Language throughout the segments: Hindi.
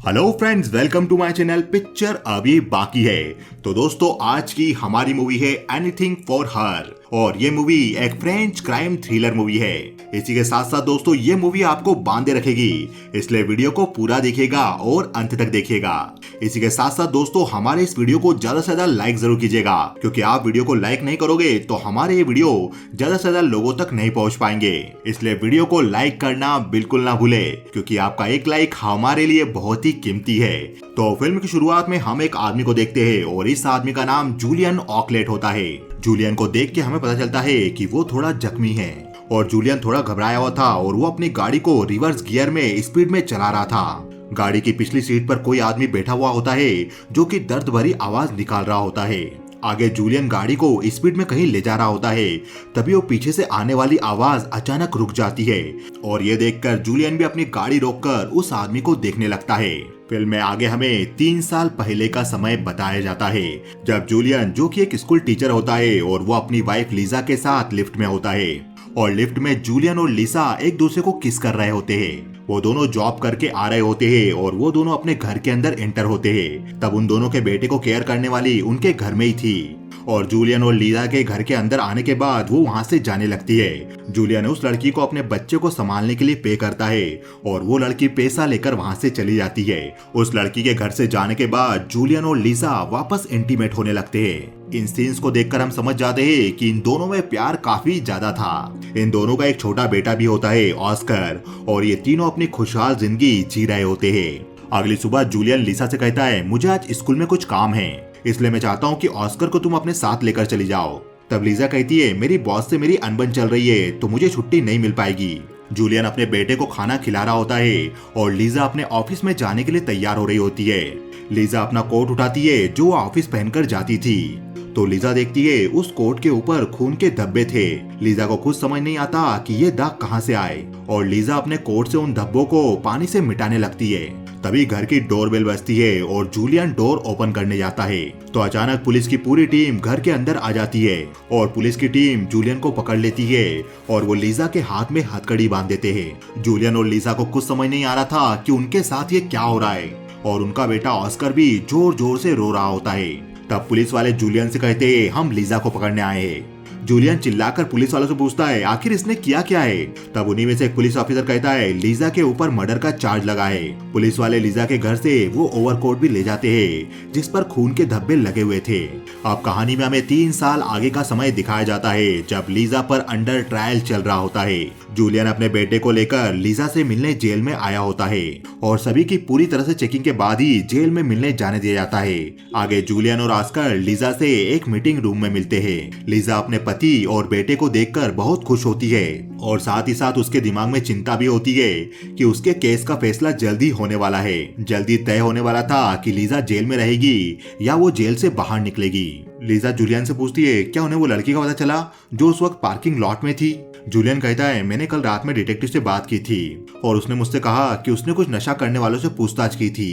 Hello friends, welcome to my channel. Picture अभी बाकी है। तो दोस्तों, आज की हमारी मूवी है एनीथिंग फॉर हर और ये मूवी एक फ्रेंच क्राइम थ्रिलर मूवी है। इसी के साथ साथ दोस्तों, ये मूवी आपको बांधे रखेगी, इसलिए वीडियो को पूरा देखिएगा और अंत तक देखिएगा। इसी के साथ साथ दोस्तों, हमारे इस वीडियो को ज्यादा से ज्यादा लाइक जरूर कीजिएगा, क्योंकि आप वीडियो को लाइक नहीं करोगे तो हमारे ये वीडियो ज्यादा से ज्यादा लोगों तक नहीं पहुंच पाएंगे। इसलिए वीडियो को लाइक करना बिल्कुल ना भूले, क्योंकि आपका एक लाइक हमारे लिए बहुत ही कीमती है। तो फिल्म की शुरुआत में हम एक आदमी को देखते हैं और इस आदमी का नाम जूलियन ऑकलेट होता है। जूलियन को देख के हमें पता चलता है कि वो थोड़ा जख्मी है और जूलियन थोड़ा घबराया हुआ था और वो अपनी गाड़ी को रिवर्स गियर में स्पीड में चला रहा था। गाड़ी की पिछली सीट पर कोई आदमी बैठा हुआ होता है जो कि दर्द भरी आवाज निकाल रहा होता है। आगे जूलियन गाड़ी को स्पीड में कहीं ले जा रहा होता है, तभी वो पीछे से आने वाली आवाज अचानक रुक जाती है और ये देखकर जूलियन भी अपनी गाड़ी रोककर उस आदमी को देखने लगता है। फिल्म में आगे हमें 3 साल पहले का समय बताया जाता है, जब जूलियन, जो कि एक स्कूल टीचर होता है, और वो अपनी वाइफ लीजा के साथ लिफ्ट में होता है और लिफ्ट में जूलियन और लीसा एक दूसरे को किस कर रहे होते हैं। वो दोनों जॉब करके आ रहे होते हैं और वो दोनों अपने घर के अंदर एंटर होते हैं। तब उन दोनों के बेटे को केयर करने वाली उनके घर में ही थी और जूलियन और लीजा के घर के अंदर आने के बाद वो वहाँ से जाने लगती है। जूलियन उस लड़की को अपने बच्चे को संभालने के लिए पे करता है और वो लड़की पैसा लेकर वहाँ से चली जाती है। उस लड़की के घर से जाने के बाद जूलियन और लीजा वापस इंटीमेट होने लगते हैं। इन सीन्स को देखकर हम समझ जाते हैं कि इन दोनों में प्यार काफी ज्यादा था। इन दोनों का एक छोटा बेटा भी होता है, ऑस्कर, और ये तीनों अपनी खुशहाल जिंदगी जी रहे होते हैं। अगली सुबह जूलियन लीसा से कहता है, मुझे आज स्कूल में कुछ काम है, इसलिए मैं चाहता हूँ कि ऑस्कर को तुम अपने साथ लेकर चली जाओ। तब लीजा कहती है, मेरी बॉस से मेरी अनबन चल रही है तो मुझे छुट्टी नहीं मिल पाएगी। जूलियन अपने बेटे को खाना खिला रहा होता है और लीजा अपने ऑफिस में जाने के लिए तैयार हो रही होती है। लीजा अपना कोट उठाती है जो वो ऑफिस पहनकर जाती थी, तो लीजा देखती है उस कोट के ऊपर खून के धब्बे थे। लीजा को कुछ समझ नहीं आता कि ये दाग कहाँ से आए और लीजा अपने कोट से उन धब्बों को पानी से मिटाने लगती है। तभी घर की डोरबेल बजती है और जूलियन डोर ओपन करने जाता है, तो अचानक पुलिस की पूरी टीम घर के अंदर आ जाती है और पुलिस की टीम जूलियन को पकड़ लेती है और वो लीजा के हाथ में हथकड़ी बांध देते हैं। जूलियन और लीजा को कुछ समझ नहीं आ रहा था कि उनके साथ ये क्या हो रहा है और उनका बेटा ऑस्कर भी जोर जोर से रो रहा होता है। तब पुलिस वाले जूलियन से कहते हैं, हम लीजा को पकड़ने आए हैं। जूलियन चिल्लाकर पुलिस वालों से पूछता है, आखिर इसने किया क्या है? तब उन्हीं में से एक पुलिस ऑफिसर कहता है, लीजा के ऊपर मर्डर का चार्ज लगा है। पुलिस वाले लीजा के घर से वो ओवरकोट भी ले जाते हैं जिस पर खून के धब्बे लगे हुए थे। अब कहानी में हमें 3 साल आगे का समय दिखाया जाता है, जब लीजा पर अंडर ट्रायल चल रहा होता है। जूलियन अपने बेटे को लेकर लीजा से मिलने जेल में आया होता है और सभी की पूरी तरह से चेकिंग के बाद ही जेल में मिलने जाने दिया जाता है। आगे जूलियन और ऑस्कर लीजा से एक मीटिंग रूम में मिलते हैं। लीजा अपने पति और बेटे को देखकर बहुत खुश होती है और साथ ही साथ उसके दिमाग में चिंता भी होती है कि उसके केस का फैसला जल्दी होने वाला है। जल्दी तय होने वाला था कि लीजा जेल में रहेगी या वो जेल से बाहर निकलेगी। लीजा जूलियन से पूछती है, क्या उन्हें वो लड़की का पता चला जो उस वक्त पार्किंग लॉट में थी? जूलियन कहता है, मैंने कल रात में डिटेक्टिव से बात की थी और उसने मुझसे कहा कि उसने कुछ नशा करने वालों से पूछताछ की थी,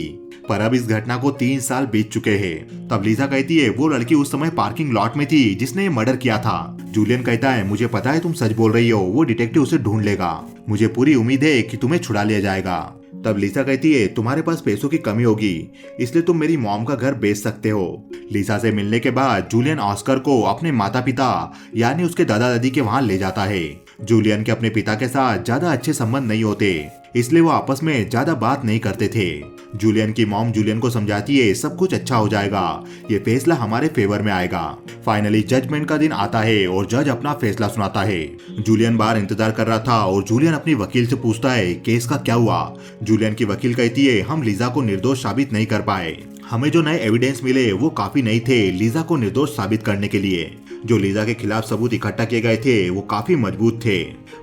पर अब इस घटना को 3 साल बीत चुके हैं। तब लीजा कहती है, वो लड़की उस समय पार्किंग लॉट में थी जिसने ये मर्डर किया था। जूलियन कहता है, मुझे पता है तुम सच बोल रही हो, वो डिटेक्टिव उसे ढूंढ लेगा, मुझे पूरी उम्मीद है कि तुम्हें छुड़ा लिया जाएगा। तब लीजा कहती है, तुम्हारे पास पैसों की कमी होगी, इसलिए तुम मेरी मॉम का घर बेच सकते हो। लीजा से मिलने के बाद जूलियन ऑस्कर को अपने माता पिता यानी उसके दादा दादी के वहां ले जाता है। जूलियन के अपने पिता के साथ ज्यादा अच्छे संबंध नहीं होते, इसलिए वो आपस में ज्यादा बात नहीं करते थे। जूलियन की मॉम जूलियन को समझाती है, सब कुछ अच्छा हो जाएगा, ये फैसला हमारे फेवर में आएगा। फाइनली जजमेंट का दिन आता है और जज अपना फैसला सुनाता है। जूलियन बाहर इंतजार कर रहा था और जूलियन अपनी वकील से पूछता है, केस का क्या हुआ? जूलियन की वकील कहती है, हम लीजा को निर्दोष साबित नहीं कर पाए, हमें जो नए एविडेंस मिले वो काफी नहीं थे लीजा को निर्दोष साबित करने के लिए। जो लीजा के खिलाफ सबूत इकट्ठा किए गए थे वो काफी मजबूत थे।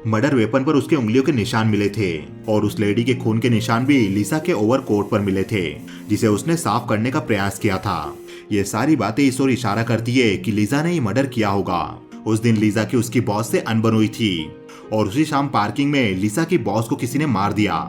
मर्डर वेपन पर उसके उंगलियों के निशान मिले थे और उस लेडी के खून के निशान भी लीजा के ओवरकोट पर मिले थे जिसे उसने साफ करने का प्रयास किया था। ये सारी बातें इस ओर इशारा करती है कि लीजा ने ही मर्डर किया होगा। उस दिन लीजा की उसकी बॉस से अनबन हुई थी और उसी शाम पार्किंग में लीजा की बॉस को किसी ने मार दिया।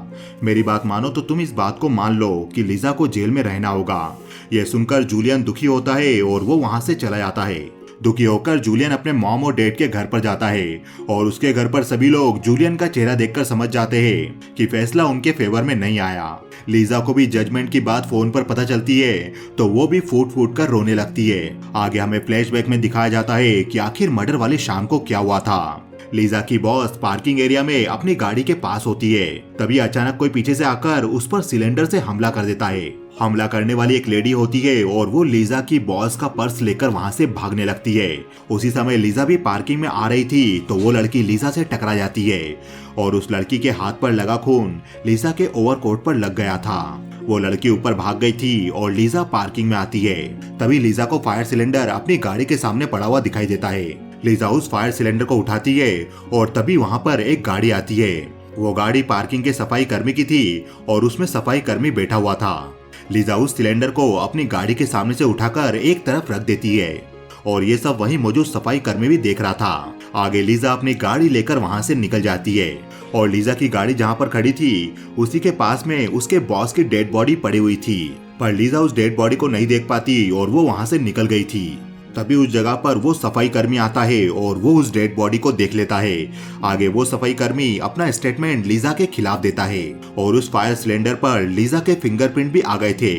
मेरी बात मानो तो तुम इस बात को मान लो कि लीजा को जेल में रहना होगा। यह सुनकर जूलियन दुखी होता है और वो वहां से चला जाता है। दुखी होकर जूलियन अपने मॉम और डैड के घर पर जाता है और उसके घर पर सभी लोग जूलियन का चेहरा देखकर समझ जाते हैं कि फैसला उनके फेवर में नहीं आया। लीजा को भी जजमेंट की बात फोन पर पता चलती है तो वो भी फूट फूट कर रोने लगती है। आगे हमें फ्लैशबैक में दिखाया जाता है कि आखिर मर्डर वाली शाम को क्या हुआ था। लीजा की बॉस पार्किंग एरिया में अपनी गाड़ी के पास होती है, तभी अचानक कोई पीछे से आकर उस पर सिलेंडर से हमला कर देता है। हमला करने वाली एक लेडी होती है और वो लीजा की बॉस का पर्स लेकर वहाँ से भागने लगती है। उसी समय लीजा भी पार्किंग में आ रही थी तो वो लड़की लीजा से टकरा जाती है और उस लड़की के हाथ पर लगा खून लीजा के ओवरकोट पर लग गया था। वो लड़की ऊपर भाग गई थी और लीजा पार्किंग में आती है। तभी लीजा को फायर सिलेंडर अपनी गाड़ी के सामने पड़ा हुआ दिखाई देता है। लीजा उस फायर सिलेंडर को उठाती है और तभी वहाँ पर एक गाड़ी आती है। वो गाड़ी पार्किंग के सफाई कर्मी की थी और उसमें सफाई कर्मी बैठा हुआ था। लीजा उस सिलेंडर को अपनी गाड़ी के सामने से उठाकर एक तरफ रख देती है और ये सब वहीं मौजूद सफाई कर्मी भी देख रहा था। आगे लीजा अपनी गाड़ी लेकर वहां से निकल जाती है और लीजा की गाड़ी जहां पर खड़ी थी उसी के पास में उसके बॉस की डेड बॉडी पड़ी हुई थी, पर लीजा उस डेड बॉडी को नहीं देख पाती और वो वहां से निकल गई थी। तभी उस जगह पर वो सफाई कर्मी आता है और वो उस डेड बॉडी को देख लेता है। आगे वो सफाई कर्मी अपना स्टेटमेंट लीजा के खिलाफ देता है और उस फायर सिलेंडर पर लीजा के फिंगरप्रिंट भी आ गए थे,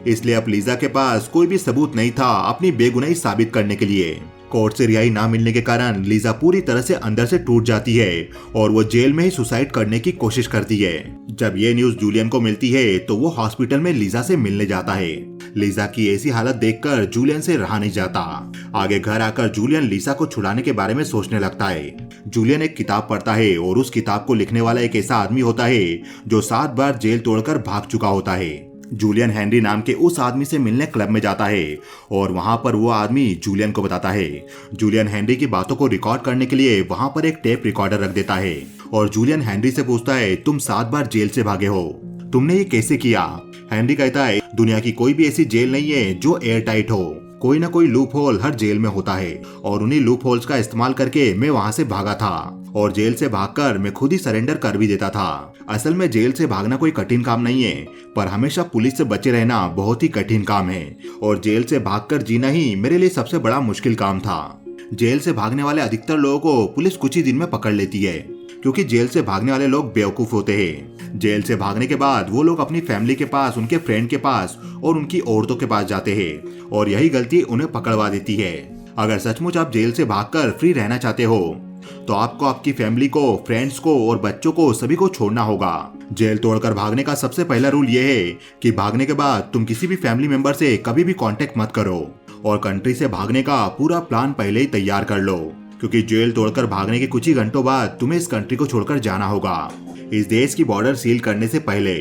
इसलिए अब लीजा के पास कोई भी सबूत नहीं था अपनी बेगुनाही साबित करने के लिए। कोर्ट से रिहाई ना मिलने के कारण लीजा पूरी तरह से अंदर से टूट जाती है और वो जेल में ही सुसाइड करने की कोशिश करती है। जब ये न्यूज जूलियन को मिलती है तो वो हॉस्पिटल में लीजा से मिलने जाता है। लीजा की ऐसी हालत देखकर जूलियन से रहा नहीं जाता। आगे घर आकर जूलियन लीजा को छुड़ाने के बारे में सोचने लगता है। जूलियन एक किताब पढ़ता है और उस किताब को लिखने वाला एक ऐसा आदमी होता है जो 7 बार जेल तोड़कर भाग चुका होता है। जूलियन हेनरी नाम के उस आदमी से मिलने क्लब में जाता है और वहां पर वो आदमी जूलियन को बताता है। जूलियन हेनरी की बातों को रिकॉर्ड करने के लिए वहां पर एक टेप रिकॉर्डर रख देता है और जूलियन हेनरी से पूछता है, तुम 7 बार जेल से भागे हो, तुमने ये कैसे किया? हेनरी कहता है, दुनिया की कोई भी ऐसी जेल नहीं है जो एयर टाइट हो, कोई ना कोई लूप होल हर जेल में होता है और उन्हीं लूप होल्स का इस्तेमाल करके मैं वहां से भागा था और जेल से भागकर मैं खुद ही सरेंडर कर भी देता था। असल में जेल से भागना कोई कठिन काम नहीं है, पर हमेशा पुलिस से बचे रहना बहुत ही कठिन काम है और जेल से भागकर जीना ही मेरे लिए सबसे बड़ा मुश्किल काम था। जेल से भागने वाले अधिकतर लोगों को पुलिस कुछ ही दिन में पकड़ लेती है क्योंकि जेल से भागने वाले लोग बेवकूफ होते हैं। जेल से भागने के बाद वो लोग अपनी फैमिली के पास, उनके फ्रेंड के पास और उनकी औरतों के पास जाते हैं और यही गलती उन्हें पकड़वा देती है। अगर सचमुच आप जेल से भागकर फ्री रहना चाहते हो तो आपको आपकी फैमिली को, फ्रेंड्स को और बच्चों को सभी को छोड़ना होगा। जेल तोड़कर भागने का सबसे पहला रूल ये है कि भागने के बाद तुम किसी भी फैमिली मेंबर से कभी भी कांटेक्ट मत करो और कंट्री से भागने का पूरा प्लान पहले ही तैयार कर लो, क्योंकि जेल तोड़कर भागने के कुछ ही घंटों बाद तुम्हें इस कंट्री को छोड़कर जाना होगा, इस देश की बॉर्डर सील करने से पहले।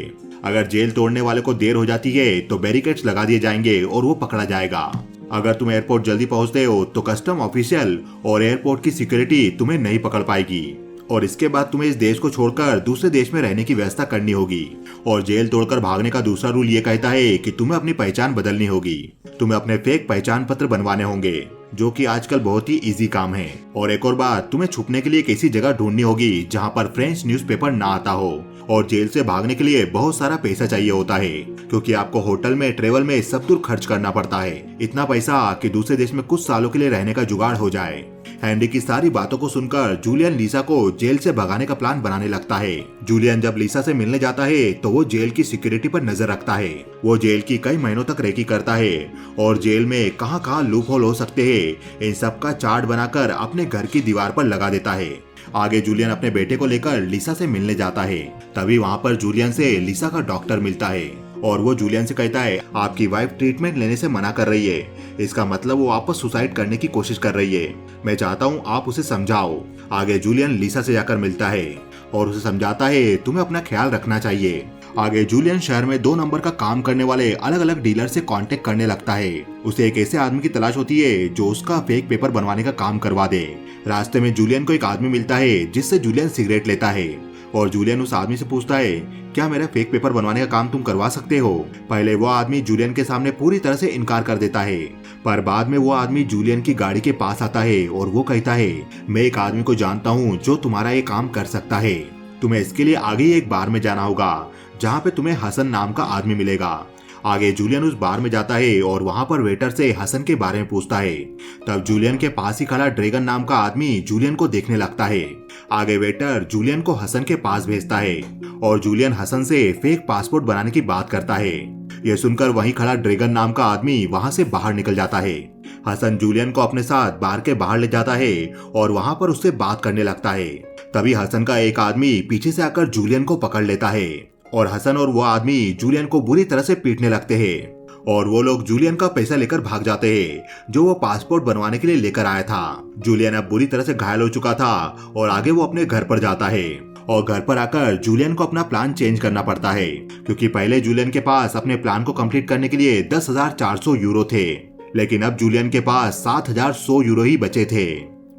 अगर जेल तोड़ने वाले को देर हो जाती है तो बैरिकेड्स लगा दिए जाएंगे और वो पकड़ा जाएगा। अगर तुम एयरपोर्ट जल्दी पहुंचते हो तो कस्टम ऑफिशियल और एयरपोर्ट की सिक्योरिटी तुम्हें नहीं पकड़ पाएगी और इसके बाद तुम्हें इस देश को छोड़कर दूसरे देश में रहने की व्यवस्था करनी होगी। और जेल तोड़कर भागने का दूसरा रूल ये कहता है कि तुम्हें अपनी पहचान बदलनी होगी, तुम्हें अपने फेक पहचान पत्र बनवाने होंगे, जो कि आजकल बहुत ही इजी काम है। और एक और बात, तुम्हें छुपने के लिए एक ऐसी जगह ढूंढनी होगी जहाँ पर फ्रेंच न्यूज़पेपर ना आता हो। और जेल से भागने के लिए बहुत सारा पैसा चाहिए होता है, क्योंकि आपको होटल में, ट्रेवल में सब दूर खर्च करना पड़ता है, इतना पैसा कि दूसरे देश में कुछ सालों के लिए रहने का जुगाड़ हो जाए। हेनरी की सारी बातों को सुनकर जूलियन लीसा को जेल से भगाने का प्लान बनाने लगता है। जूलियन जब लीसा से मिलने जाता है तो वो जेल की सिक्योरिटी पर नजर रखता है। वो जेल की कई महीनों तक रेकी करता है और जेल में कहां कहां लूप होल हो सकते हैं इन सब का चार्ट बनाकर अपने घर की दीवार पर लगा देता है। आगे जूलियन अपने बेटे को लेकर लीसा से मिलने जाता है। तभी वहाँ पर जूलियन से लीसा का डॉक्टर मिलता है और वो जूलियन से कहता है, आपकी वाइफ ट्रीटमेंट लेने से मना कर रही है, इसका मतलब वो वापस सुसाइड करने की कोशिश कर रही है, मैं चाहता हूँ आप उसे समझाओ। आगे जूलियन लीसा से जाकर मिलता है और उसे समझाता है तुम्हें अपना ख्याल रखना चाहिए। आगे जूलियन शहर में 2 नंबर का काम करने वाले अलग अलग डीलर से कांटेक्ट करने लगता है। उसे एक ऐसे आदमी की तलाश होती है जो उसका फेक पेपर बनवाने का काम करवा दे। रास्ते में जूलियन को एक आदमी मिलता है जिससे जूलियन सिगरेट लेता है और जूलियन उस आदमी से पूछता है, क्या मेरा फेक पेपर बनवाने का काम तुम करवा सकते हो? पहले वो आदमी जूलियन के सामने पूरी तरह से इनकार कर देता है, पर बाद में वो आदमी जूलियन की गाड़ी के पास आता है और वो कहता है, मैं एक आदमी को जानता हूँ जो तुम्हारा ये काम कर सकता है, तुम्हें इसके लिए आगे ही एक बार में जाना होगा जहाँ पे तुम्हें हसन नाम का आदमी मिलेगा। आगे जूलियन उस बार में जाता है और वहाँ पर वेटर से हसन के बारे में पूछता है। तब जूलियन के पास ही खड़ा ड्रैगन नाम का आदमी जूलियन को देखने लगता है। आगे वेटर जूलियन को हसन के पास भेजता है और जूलियन हसन से फेक पासपोर्ट बनाने की बात करता है। यह सुनकर वहीं खड़ा ड्रैगन नाम का आदमी वहां से बाहर निकल जाता है। हसन जूलियन को अपने साथ बार के बाहर ले जाता है और वहां पर उससे बात करने लगता है। तभी हसन का एक आदमी पीछे से आकर जूलियन को पकड़ लेता है और हसन और वो आदमी जूलियन को बुरी तरह से पीटने लगते हैं और वो लोग जूलियन का पैसा लेकर भाग जाते हैं जो वो पासपोर्ट बनवाने के लिए लेकर आया था। जूलियन अब बुरी तरह से घायल हो चुका था और आगे वो अपने घर पर जाता है और घर पर आकर जूलियन को अपना प्लान चेंज करना पड़ता है क्योंकि पहले जूलियन के पास अपने प्लान को कंप्लीट करने के लिए 10,400 यूरो थे, लेकिन अब जूलियन के पास 7,100 यूरो ही बचे थे।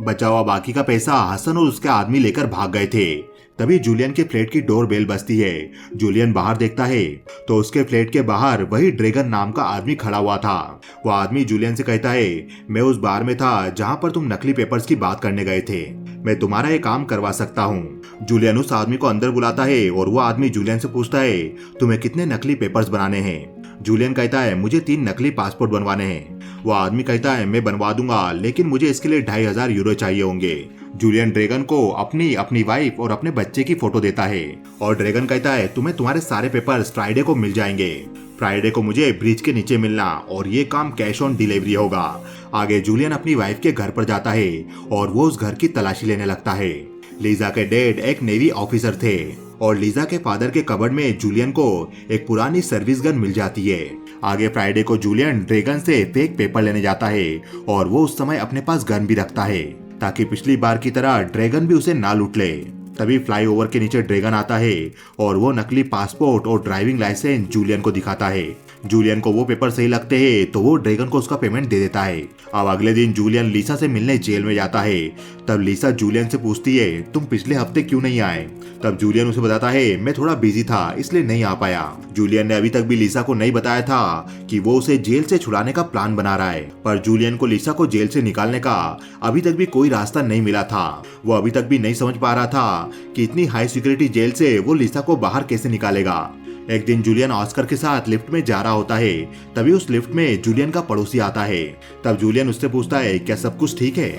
बचा हुआ बाकी का पैसा हसन और उसके आदमी लेकर भाग गए थे। तभी जूलियन के फ्लैट की डोर बेल बजती है। जूलियन बाहर देखता है तो उसके फ्लैट के बाहर वही ड्रैगन नाम का आदमी खड़ा हुआ था। वो आदमी जूलियन से कहता है, मैं उस बार में था जहां पर तुम नकली पेपर्स की बात करने गए थे, मैं तुम्हारा ये काम करवा सकता हूँ। जूलियन उस आदमी को अंदर बुलाता है और वो आदमी जूलियन से पूछता है, तुम्हें कितने नकली पेपर्स बनाने हैं? जूलियन कहता है, मुझे 3 नकली पासपोर्ट बनवाने हैं। वो आदमी कहता है, मैं बनवा दूंगा, लेकिन मुझे इसके लिए 2,500 यूरो चाहिए होंगे। जूलियन ड्रैगन को अपनी वाइफ और अपने बच्चे की फोटो देता है और ड्रैगन कहता है, तुम्हें तुम्हारे सारे पेपर्स फ्राइडे को मिल जाएंगे। फ्राइडे को मुझे ब्रिज के नीचे मिलना और ये काम कैश ऑन डिलीवरी होगा। आगे जूलियन अपनी वाइफ के घर पर जाता है और वो उस घर की तलाशी लेने लगता है। लीजा के डैड एक नेवी ऑफिसर थे और लीजा के फादर के कबर्ड में जूलियन को एक पुरानी सर्विस गन मिल जाती है। आगे फ्राइडे को जूलियन ड्रैगन से फेक पेपर लेने जाता है और वो उस समय अपने पास गन भी रखता है ताकि पिछली बार की तरह ड्रैगन भी उसे ना लूट ले। तभी फ्लाईओवर के नीचे ड्रैगन आता है और वो नकली पासपोर्ट और ड्राइविंग लाइसेंस जूलियन को दिखाता है। जूलियन को वो पेपर सही लगते हैं तो वो ड्रैगन को उसका पेमेंट दे देता है। अब अगले दिन जूलियन लीसा से मिलने जेल में जाता है। तब लीसा जूलियन से पूछती है, तुम पिछले हफ्ते क्यों नहीं आए? तब जूलियन उसे बताता है, मैं थोड़ा बिजी था इसलिए नहीं आ पाया। जूलियन ने अभी तक भी लीसा को नहीं बताया था कि वो उसे जेल से छुड़ाने का प्लान बना रहा है, पर जूलियन को लीसा को जेल से निकालने का अभी तक भी कोई रास्ता नहीं मिला था। वो अभी तक भी नहीं समझ पा रहा था कि इतनी हाई सिक्योरिटी जेल से वो लीसा को बाहर कैसे निकालेगा। एक दिन जूलियन ऑस्कर के साथ लिफ्ट में जा रहा होता है। तभी उस लिफ्ट में जूलियन का पड़ोसी आता है। तब जूलियन उससे पूछता है, क्या सब कुछ ठीक है?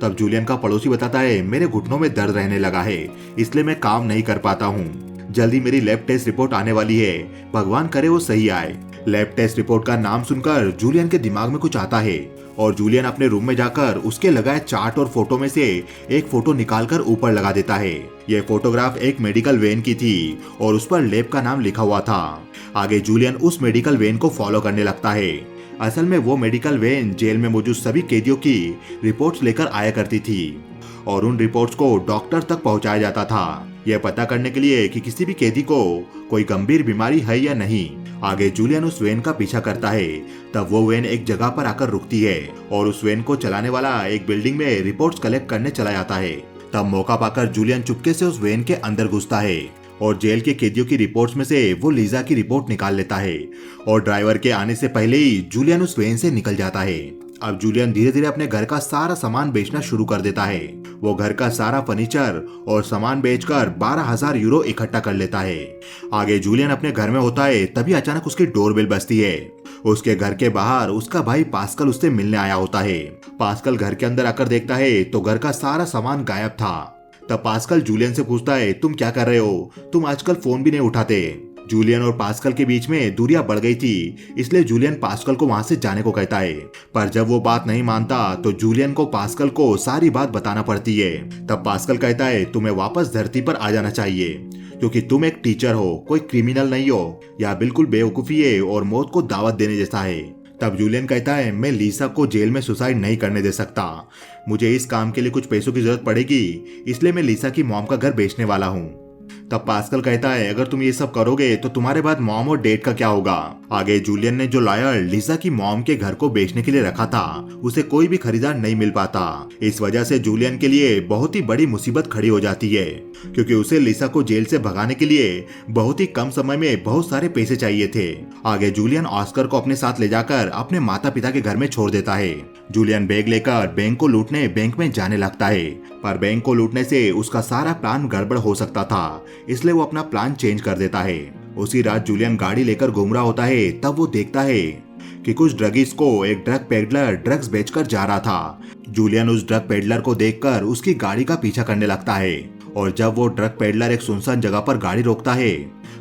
तब जूलियन का पड़ोसी बताता है, मेरे घुटनों में दर्द रहने लगा है इसलिए मैं काम नहीं कर पाता हूँ। जल्दी मेरी लैब टेस्ट रिपोर्ट आने वाली है, भगवान करे वो सही आए। लैब टेस्ट रिपोर्ट का नाम सुनकर जूलियन के दिमाग में कुछ आता है और जूलियन अपने रूम में जाकर उसके लगाए चार्ट और फोटो में से एक फोटो निकालकर ऊपर लगा देता है। यह फोटोग्राफ एक मेडिकल वैन की थी और उस पर लैब का नाम लिखा हुआ था। आगे जूलियन उस मेडिकल वैन को फॉलो करने लगता है। असल में वो मेडिकल वैन जेल में मौजूद सभी कैदियों की रिपोर्ट्स लेकर आया करती थी और उन रिपोर्ट्स को डॉक्टर तक पहुंचाया जाता था, यह पता करने के लिए कि किसी भी कैदी को कोई गंभीर बीमारी है या नहीं। आगे जूलियन उस वैन का पीछा करता है। तब वो वैन एक जगह पर आकर रुकती है और उस वैन को चलाने वाला एक बिल्डिंग में रिपोर्ट्स कलेक्ट करने चला जाता है। तब मौका पाकर जूलियन चुपके से उस वैन के अंदर घुसता है और जेल के कैदियों की रिपोर्ट्स में से वो लीजा की रिपोर्ट निकाल लेता है और ड्राइवर के आने से पहले ही जूलियन उस वैन से निकल जाता है। अब जूलियन धीरे धीरे अपने घर का सारा सामान बेचना शुरू कर देता है। वो घर का सारा फर्नीचर और सामान बेचकर 12,000 यूरो इकट्ठा कर लेता है। आगे जूलियन अपने घर में होता है, तभी अचानक उसकी डोरबेल बजती है। उसके घर के बाहर उसका भाई पास्कल उससे मिलने आया होता है। पास्कल घर के अंदर आकर देखता है तो घर का सारा सामान गायब था। तब पास्कल जूलियन से पूछता है, तुम क्या कर रहे हो? तुम आजकल फोन भी नहीं उठाते। जूलियन और पास्कल के बीच में दूरियां बढ़ गई थी, इसलिए जूलियन पास्कल को वहां से जाने को कहता है। पर जब वो बात नहीं मानता तो जूलियन को पास्कल को सारी बात बताना पड़ती है। तब पास्कल कहता है, तुम्हें वापस धरती पर आ जाना चाहिए क्योंकि तुम एक टीचर हो, कोई क्रिमिनल नहीं हो। यह बिल्कुल बेवकूफी है और मौत को दावत देने जैसा है। तब जूलियन कहता है, मैं लीसा को जेल में सुसाइड नहीं करने दे सकता। मुझे इस काम के लिए कुछ पैसों की जरूरत पड़ेगी, इसलिए मैं लीसा की मॉम का घर बेचने वाला हूँ। तब पास्कल कहता है, अगर तुम ये सब करोगे तो तुम्हारे बाद मॉम और डैड का क्या होगा? आगे जूलियन ने जो लायर लीसा की मॉम के घर को बेचने के लिए रखा था उसे कोई भी खरीदार नहीं मिल पाता। इस वजह से जूलियन के लिए बहुत ही बड़ी मुसीबत खड़ी हो जाती है क्योंकि उसे लीसा को जेल से भगाने के लिए बहुत ही कम समय में बहुत सारे पैसे चाहिए थे। आगे जूलियन ऑस्कर को अपने साथ ले जाकर अपने माता पिता के घर में छोड़ देता है। जूलियन बैग लेकर बैंक को लूटने बैंक में जाने लगता है, पर बैंक को लूटने से उसका सारा प्लान गड़बड़ हो सकता था, इसलिए वो अपना प्लान चेंज कर देता है। उसी रात जूलियन गाड़ी लेकर घूम रहा होता है। तब वो देखता है कि कुछ ड्रगिस्ट को एक ड्रग पेडलर ड्रग्स बेचकर जा रहा था। जूलियन उस ड्रग पेडलर को देखकर उसकी गाड़ी का पीछा करने लगता है और जब वो ड्रग पेडलर एक सुनसान जगह पर गाड़ी रोकता है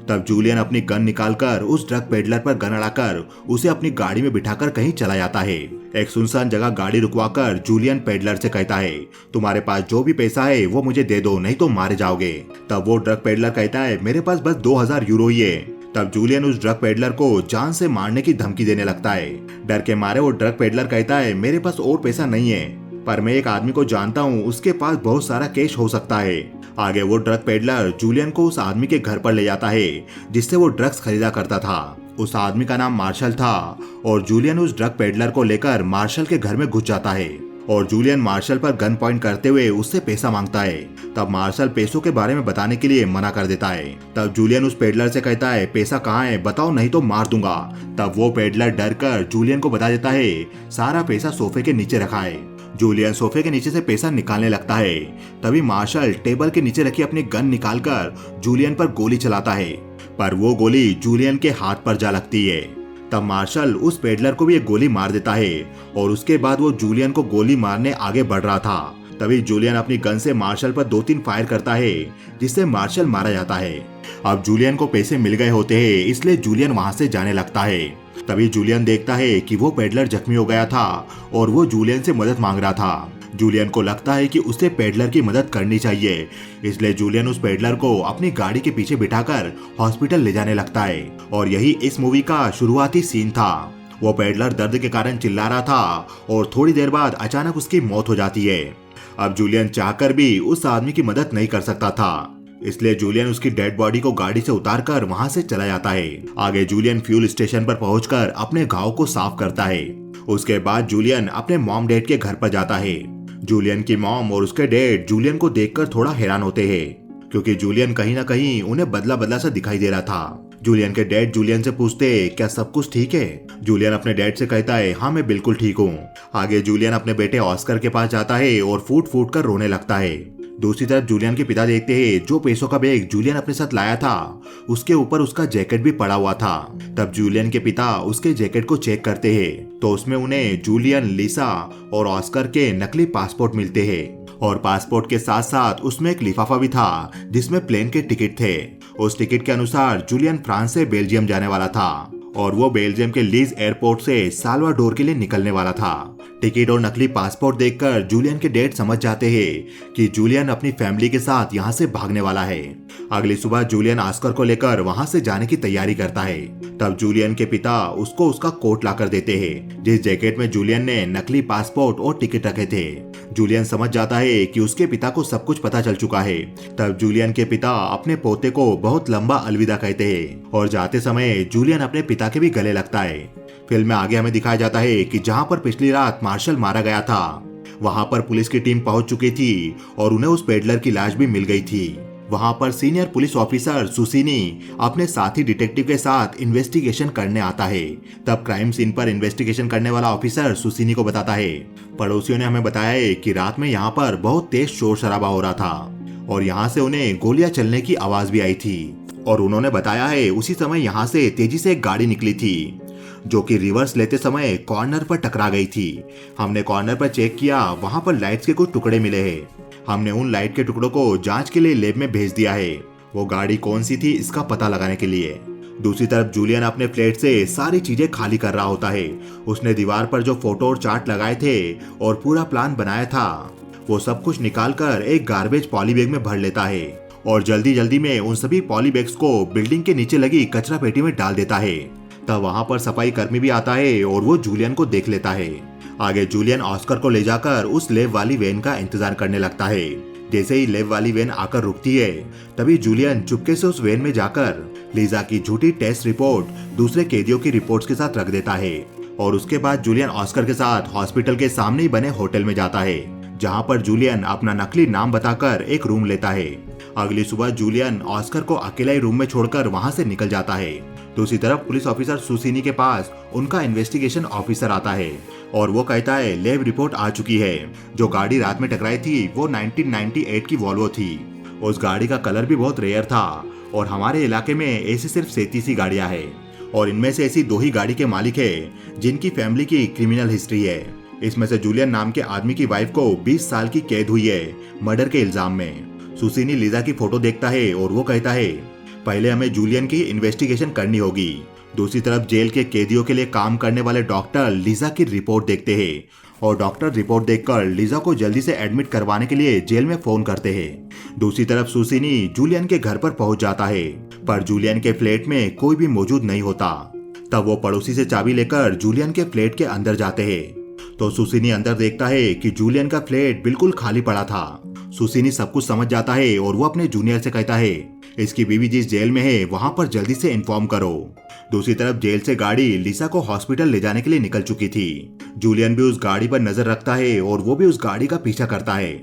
तब जूलियन अपनी गन निकालकर उस ड्रग पेडलर पर गन अड़ाकर उसे अपनी गाड़ी में बिठाकर कहीं चला जाता है। एक सुनसान जगह गाड़ी रुकवाकर जूलियन पेडलर से कहता है, तुम्हारे पास जो भी पैसा है वो मुझे दे दो, नहीं तो मारे जाओगे। तब वो ड्रग पेडलर कहता है, मेरे पास बस 2000 यूरो ही है। तब जूलियन उस ड्रग पेडलर को जान से मारने की धमकी देने लगता है। डर के मारे वो ड्रग पेडलर कहता है, मेरे पास और पैसा नहीं है, पर मैं एक आदमी को जानता हूँ, उसके पास बहुत सारा कैश हो सकता है। आगे वो ड्रग पेडलर जूलियन को उस आदमी के घर पर ले जाता है जिससे वो ड्रग्स खरीदा करता था। उस आदमी का नाम मार्शल था और जूलियन उस ड्रग पेडलर को लेकर मार्शल के घर में घुस जाता है और जूलियन मार्शल पर गन पॉइंट करते हुए उससे पैसा मांगता है। तब मार्शल पैसों के बारे में बताने के लिए मना कर देता है। तब जूलियन उस पेडलर से कहता है, पैसा कहाँ है, बताओ नहीं तो मार दूंगा। तब वो पेडलर डर कर जूलियन को बता देता है, सारा पैसा सोफे के नीचे रखा है। जूलियन सोफे के नीचे से पैसा निकालने लगता है। तभी मार्शल टेबल के नीचे रखी अपनी गन निकालकर जूलियन पर गोली चलाता है, पर वो गोली जूलियन के हाथ पर जा लगती है। तब मार्शल उस पेडलर को भी एक गोली मार देता है और उसके बाद वो जूलियन को गोली मारने आगे बढ़ रहा था। तभी जूलियन अपनी गन से मार्शल पर 2-3 फायर करता है जिससे मार्शल मारा जाता है। अब जूलियन को पैसे मिल गए होते हैं, इसलिए जूलियन वहां से जाने लगता है। तभी जूलियन देखता है कि वो पेडलर जख्मी हो गया था और वो जूलियन से मदद मांग रहा था। जूलियन को लगता है कि उसे पेडलर की मदद करनी चाहिए, इसलिए जूलियन उस पेडलर को अपनी गाड़ी के पीछे बिठाकर हॉस्पिटल ले जाने लगता है। और यही इस मूवी का शुरुआती सीन था। वो पेडलर दर्द के कारण चिल्ला रहा था और थोड़ी देर बाद अचानक उसकी मौत हो जाती है। अब जूलियन चाहकर भी उस आदमी की मदद नहीं कर सकता था, इसलिए जूलियन उसकी डेड बॉडी को गाड़ी से उतारकर वहां से चला जाता है। आगे जूलियन फ्यूल स्टेशन पर पहुंचकर अपने घाव को साफ करता है। उसके बाद जूलियन अपने मॉम डैड के घर पर जाता है। जूलियन की मॉम और उसके डैड जूलियन को देखकर थोड़ा हैरान होते हैं, क्योंकि जूलियन कहीं ना कहीं उन्हें बदला बदला सा दिखाई दे रहा था। जूलियन के डैड जूलियन से पूछते, क्या सब कुछ ठीक है? जूलियन अपने डैड से कहता है, हाँ मैं बिल्कुल ठीक हूँ। आगे जूलियन अपने बेटे ऑस्कर के पास जाता है और फूट फूट कर रोने लगता है। दूसरी तरफ जूलियन के पिता देखते हैं जो पैसों का बैग जूलियन अपने साथ लाया था उसके ऊपर उसका जैकेट भी पड़ा हुआ था। तब जूलियन के पिता उसके जैकेट को चेक करते हैं तो उसमें उन्हें जूलियन, लिसा और ऑस्कर के नकली पासपोर्ट मिलते हैं और पासपोर्ट के साथ साथ उसमें एक लिफाफा भी था जिसमें प्लेन के टिकट थे। उस टिकट के अनुसार जूलियन फ्रांस से बेल्जियम जाने वाला था और वो बेल्जियम के लीज एयरपोर्ट से साल्वाडोर के लिए निकलने वाला था। टिकट और नकली पासपोर्ट देखकर जूलियन के डैड समझ जाते हैं कि जूलियन अपनी फैमिली के साथ यहाँ से भागने वाला है। अगली सुबह जूलियन ऑस्कर को लेकर वहाँ से जाने की तैयारी करता है। तब जूलियन के पिता उसको उसका कोट लाकर देते हैं जिस जैकेट में जूलियन ने नकली पासपोर्ट और टिकट रखे थे। जूलियन समझ जाता है कि उसके पिता को सब कुछ पता चल चुका है। तब जूलियन के पिता अपने पोते को बहुत लंबा अलविदा कहते हैं और जाते समय जूलियन अपने पिता के भी गले लगता है। फिल्म में आगे हमें दिखाया जाता है कि जहां पर पिछली रात मार्शल मारा गया था वहां पर पुलिस की टीम पहुंच चुकी थी और उन्हें उस पेडलर की लाश भी मिल गई थी। वहां पर सीनियर पुलिस ऑफिसर सुसीनी अपने साथी डिटेक्टिव के साथ इन्वेस्टिगेशन करने आता है। तब क्राइम सीन पर इन्वेस्टिगेशन करने वाला ऑफिसर सुसीनी को बताता है, पड़ोसियों ने हमें बताया है कि रात में यहाँ पर बहुत तेज शोर शराबा हो रहा था और यहाँ से उन्हें गोलियां चलने की आवाज भी आई थी और उन्होंने बताया है उसी समय यहाँ से तेजी से एक गाड़ी निकली थी जो कि रिवर्स लेते समय कॉर्नर पर टकरा गई थी। हमने कॉर्नर पर चेक किया, वहां पर लाइट्स के कुछ टुकड़े मिले हैं। हमने उन लाइट के टुकड़ों को जांच के लिए लैब में भेज दिया है, वो गाड़ी कौन सी थी इसका पता लगाने के लिए। दूसरी तरफ जूलियन अपने फ्लैट से सारी चीजें खाली कर रहा होता है। उसने दीवार पर जो फोटो और चार्ट लगाए थे और पूरा प्लान बनाया था वो सब कुछ निकाल कर एक गार्बेज पॉली बैग में भर लेता है और जल्दी जल्दी में उन सभी पॉली बैग्स को बिल्डिंग के नीचे लगी कचरा पेटी में डाल देता है। तब वहां पर सफाई कर्मी भी आता है और वो जूलियन को देख लेता है। आगे जूलियन ऑस्कर को ले जाकर उस लैब वाली वैन का इंतजार करने लगता है। जैसे ही लैब वाली वैन आकर रुकती है तभी जूलियन चुपके से उस वैन में जाकर लीजा की झूठी टेस्ट रिपोर्ट दूसरे कैदियों की रिपोर्ट्स के साथ रख देता है और उसके बाद जूलियन ऑस्कर के साथ हॉस्पिटल के सामने ही बने होटल में जाता है जहां पर जूलियन अपना नकली नाम बताकर एक रूम लेता है। अगली सुबह जूलियन ऑस्कर को अकेला ही रूम में छोड़कर वहां से निकल जाता है। दूसरी तरफ पुलिस ऑफिसर सुसीनी के पास उनका इन्वेस्टिगेशन ऑफिसर आता है और वो कहता है लैब रिपोर्ट आ चुकी है, जो गाड़ी रात में टकराई थी वो 1998 की वॉल्वो थी। उस गाड़ी का कलर भी बहुत रेयर था और हमारे इलाके में ऐसी सिर्फ 37 गाड़ियां हैं और इनमें से ऐसी 2 ही गाड़ी के मालिक है जिनकी फैमिली की क्रिमिनल हिस्ट्री है। इसमें से जूलियन नाम के आदमी की वाइफ को 20 साल की कैद हुई है मर्डर के इल्जाम में। सुसीनी लीजा की फोटो देखता है और वो कहता है पहले हमें जूलियन की इन्वेस्टिगेशन करनी होगी। दूसरी तरफ जेल के कैदियों के लिए काम करने वाले डॉक्टर लीजा की रिपोर्ट देखते हैं और डॉक्टर रिपोर्ट देखकर लीजा को जल्दी से एडमिट करवाने के लिए जेल में फोन करते हैं। दूसरी तरफ सुसीनी जूलियन के घर पर पहुंच जाता है, पर जूलियन के फ्लैट में कोई भी मौजूद नहीं होता। तब वो पड़ोसी से चाबी लेकर जूलियन के फ्लैट के अंदर जाते हैं तो सुसीनी अंदर देखता है कि जूलियन का फ्लैट बिल्कुल खाली पड़ा था। सुसीनी सब कुछ समझ जाता है और वो अपने जूनियर से कहता है इसकी बीवी जिस जेल में है वहां पर जल्दी से इन्फॉर्म करो। दूसरी तरफ जेल से गाड़ी लीसा को हॉस्पिटल ले जाने के लिए निकल चुकी थी। जूलियन भी उस गाड़ी पर नजर रखता है और वो भी उस गाड़ी का पीछा करता है।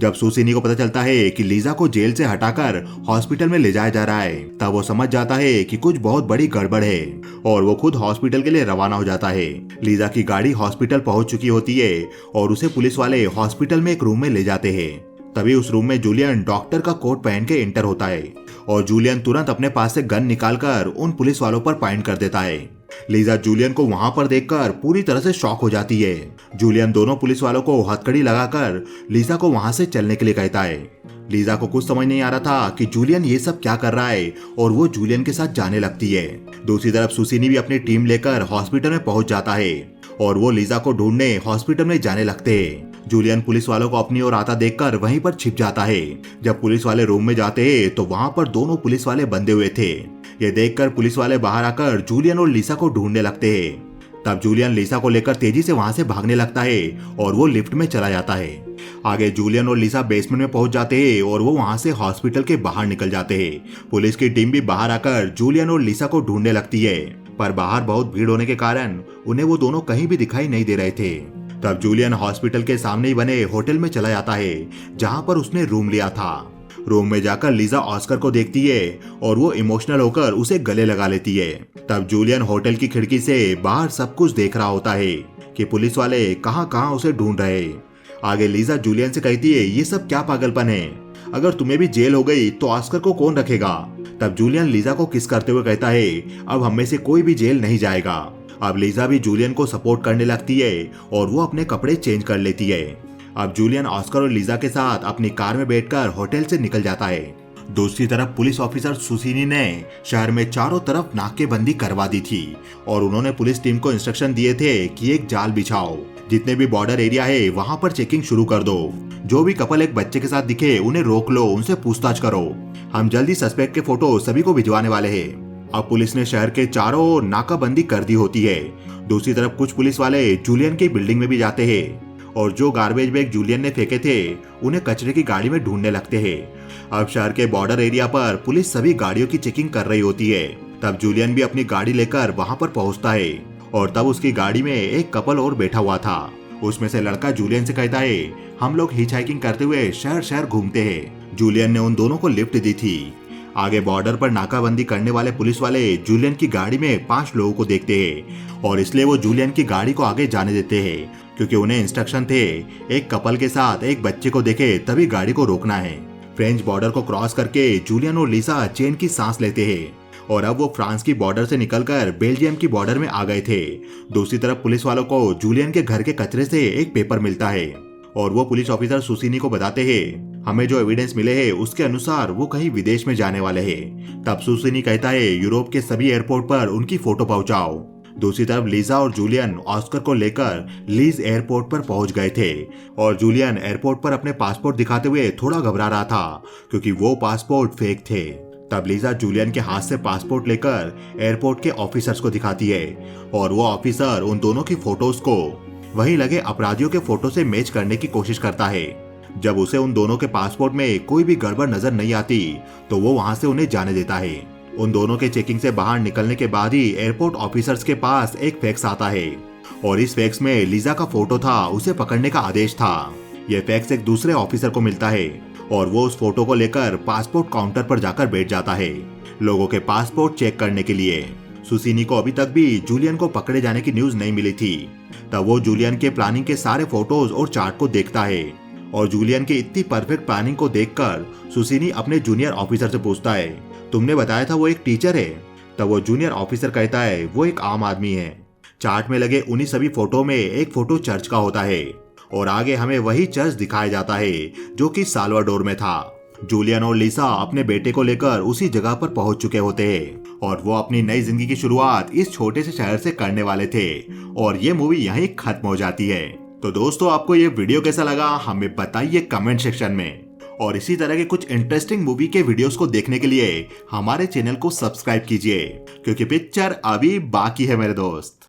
जब सुसीनी को पता चलता है कि लीजा को जेल से हटाकर हॉस्पिटल में ले जाया जा रहा है, तब वो समझ जाता है कि कुछ बहुत बड़ी गड़बड़ है और वो खुद हॉस्पिटल के लिए रवाना हो जाता है। लीजा की गाड़ी हॉस्पिटल पहुंच चुकी होती है और उसे पुलिस वाले हॉस्पिटल में एक रूम में ले जाते हैं। तभी उस रूम में जूलियन डॉक्टर का कोट पहन के एंटर होता है और जूलियन तुरंत अपने पास से गन निकालकर उन पुलिस वालों पर पॉइंट कर देता है। लीजा जूलियन को वहां पर देखकर पूरी तरह से शॉक हो जाती है। जूलियन दोनों पुलिस वालों को हथकड़ी लगाकर लीजा को वहां से चलने के लिए कहता है। लीजा को कुछ समझ नहीं आ रहा था कि जूलियन ये सब क्या कर रहा है और वो जूलियन के साथ जाने लगती है। दूसरी तरफ सुसीनी भी अपनी टीम लेकर हॉस्पिटल में पहुंच जाता है और वो लीजा को ढूंढने हॉस्पिटल में जाने लगते हैं। जूलियन पुलिस वालों को अपनी ओर आता देखकर वहीं पर छिप जाता है। जब पुलिस वाले रूम में जाते हैं तो वहां पर दोनों पुलिस वाले बंधे हुए थे। ये देखकर पुलिस वाले बाहर आकर जूलियन और लीसा को ढूंढने लगते हैं। तब जूलियन लीसा को लेकर तेजी से वहां से भागने लगता है और वो लिफ्ट में चला जाता है। आगे जूलियन और लीसा बेसमेंट में पहुंच जाते हैं और वो वहां से हॉस्पिटल के बाहर निकल जाते हैं। पुलिस की टीम भी बाहर आकर जूलियन और लीसा को ढूंढने लगती है, पर बाहर बहुत भीड़ होने के कारण उन्हें वो दोनों कहीं भी दिखाई नहीं दे रहे थे। तब जूलियन हॉस्पिटल के सामने ही बने होटल में चला जाता है जहां पर उसने रूम लिया था। रूम में जाकर लीजा ऑस्कर को देखती है और वो इमोशनल होकर उसे गले लगा लेती है। तब जूलियन होटल की खिड़की से बाहर सब कुछ देख रहा होता है कि पुलिस वाले कहां कहां उसे ढूंढ रहे। आगे लीजा जूलियन से कहती है ये सब क्या पागलपन है, अगर तुम्हें भी जेल हो गई तो ऑस्कर को कौन रखेगा। तब जूलियन लीजा को किस करते हुए कहता है अब हम में से कोई भी जेल नहीं जाएगा। अब लीजा भी जूलियन को सपोर्ट करने लगती है और वो अपने कपड़े चेंज कर लेती है। अब जूलियन ऑस्कर और लीजा के साथ अपनी कार में बैठकर होटल से निकल जाता है। दूसरी तरफ पुलिस ऑफिसर सुसीनी ने शहर में चारों तरफ नाकेबंदी करवा दी थी और उन्होंने पुलिस टीम को इंस्ट्रक्शन दिए थे कि एक जाल बिछाओ, जितने भी बॉर्डर एरिया है वहां पर चेकिंग शुरू कर दो। जो भी कपल एक बच्चे के साथ दिखे उन्हें रोक लो, उनसे पूछताछ करो। हम जल्दी सस्पेक्ट के फोटो सभी को भिजवाने वाले हैं। अब पुलिस ने शहर के चारों ओर नाकाबंदी कर दी होती है। दूसरी तरफ कुछ पुलिस वाले जूलियन की बिल्डिंग में भी जाते हैं और जो गार्बेज बैग जूलियन ने फेंके थे उन्हें कचरे की गाड़ी में ढूंढने लगते हैं। अब शहर के बॉर्डर एरिया पर पुलिस सभी गाड़ियों की चेकिंग कर रही होती है। तब जूलियन भी अपनी गाड़ी लेकर वहां पर पहुंचता है और तब उसकी गाड़ी में एक कपल और बैठा हुआ था। उसमें से लड़का जूलियन से कहता है हम लोग हिच हाइकिंग करते हुए शहर शहर घूमते हैं। जूलियन ने उन दोनों को लिफ्ट दी थी। आगे बॉर्डर पर नाकाबंदी करने वाले पुलिस वाले जूलियन की गाड़ी में 5 लोगों को देखते हैं और इसलिए वो जूलियन की गाड़ी को आगे जाने देते हैं, क्योंकि उन्हें इंस्ट्रक्शन थे एक कपल के साथ एक बच्चे को देखे तभी गाड़ी को रोकना है। फ्रेंच बॉर्डर को क्रॉस करके जूलियन और लीसा चैन की सांस लेते हैं और अब वो फ्रांस की बॉर्डर से निकलकर बेल्जियम की बॉर्डर में आ गए थे। दूसरी तरफ पुलिस वालों को जूलियन के घर के कचरे से एक पेपर मिलता है और वो पुलिस ऑफिसर सुसीनी को बताते हैं हमें जो एविडेंस मिले हैं उसके अनुसार वो कहीं विदेश में जाने वाले हैं। तब सुसीनी कहता है यूरोप के सभी एयरपोर्ट पर उनकी फोटो पहुंचाओ। दूसरी तरफ लीजा और जूलियन ऑस्कर को लेकर लीज एयरपोर्ट पर पहुंच गए थे और जूलियन एयरपोर्ट पर अपने पासपोर्ट दिखाते हुए थोड़ा घबरा रहा था क्योंकि वो पासपोर्ट फेक थे। तब लीजा जूलियन के हाथ से पासपोर्ट लेकर एयरपोर्ट के ऑफिसर्स को दिखाती है और वो ऑफिसर उन दोनों की फोटोज को वहीं लगे अपराधियों के फोटो से मैच करने की कोशिश करता है। जब उसे उन दोनों के पासपोर्ट में कोई भी गड़बड़ नजर नहीं आती तो वो वहां से उन्हें जाने देता है। उन दोनों के चेकिंग से बाहर निकलने के बाद ही एयरपोर्ट ऑफिसर्स के पास एक फैक्स आता है और इस फैक्स में लीजा का फोटो था, उसे पकड़ने का आदेश था। यह फैक्स एक दूसरे ऑफिसर को मिलता है और वो उस फोटो को लेकर पासपोर्ट काउंटर पर जाकर बैठ जाता है लोगों के पासपोर्ट चेक करने के लिए। सुसीनी को अभी तक भी जूलियन को पकड़े जाने की न्यूज नहीं मिली थी। तब वो जूलियन के प्लानिंग के सारे फोटोज और चार्ट को देखता है और जूलियन की इतनी परफेक्ट प्लानिंग को देखकर सुसीनी अपने जूनियर ऑफिसर से पूछता है तुमने बताया था वो एक टीचर है। तब वो जूनियर ऑफिसर कहता है वो एक आम आदमी है। चार्ट में लगे उन्हीं सभी फोटो में एक फोटो चर्च का होता है और आगे हमें वही चर्च दिखाया जाता है जो कि साल्वाडोर में था। जूलियन और लिसा अपने बेटे को लेकर उसी जगह पर पहुंच चुके होते हैं और वो अपनी नई जिंदगी की शुरुआत इस छोटे से शहर से करने वाले थे और ये मूवी यहीं खत्म हो जाती है। तो दोस्तों, आपको ये वीडियो कैसा लगा हमें बताइए कमेंट सेक्शन में। और इसी तरह के कुछ इंटरेस्टिंग मूवी के वीडियोस को देखने के लिए हमारे चैनल को सब्सक्राइब कीजिए, क्योंकि पिक्चर अभी बाकी है मेरे दोस्त।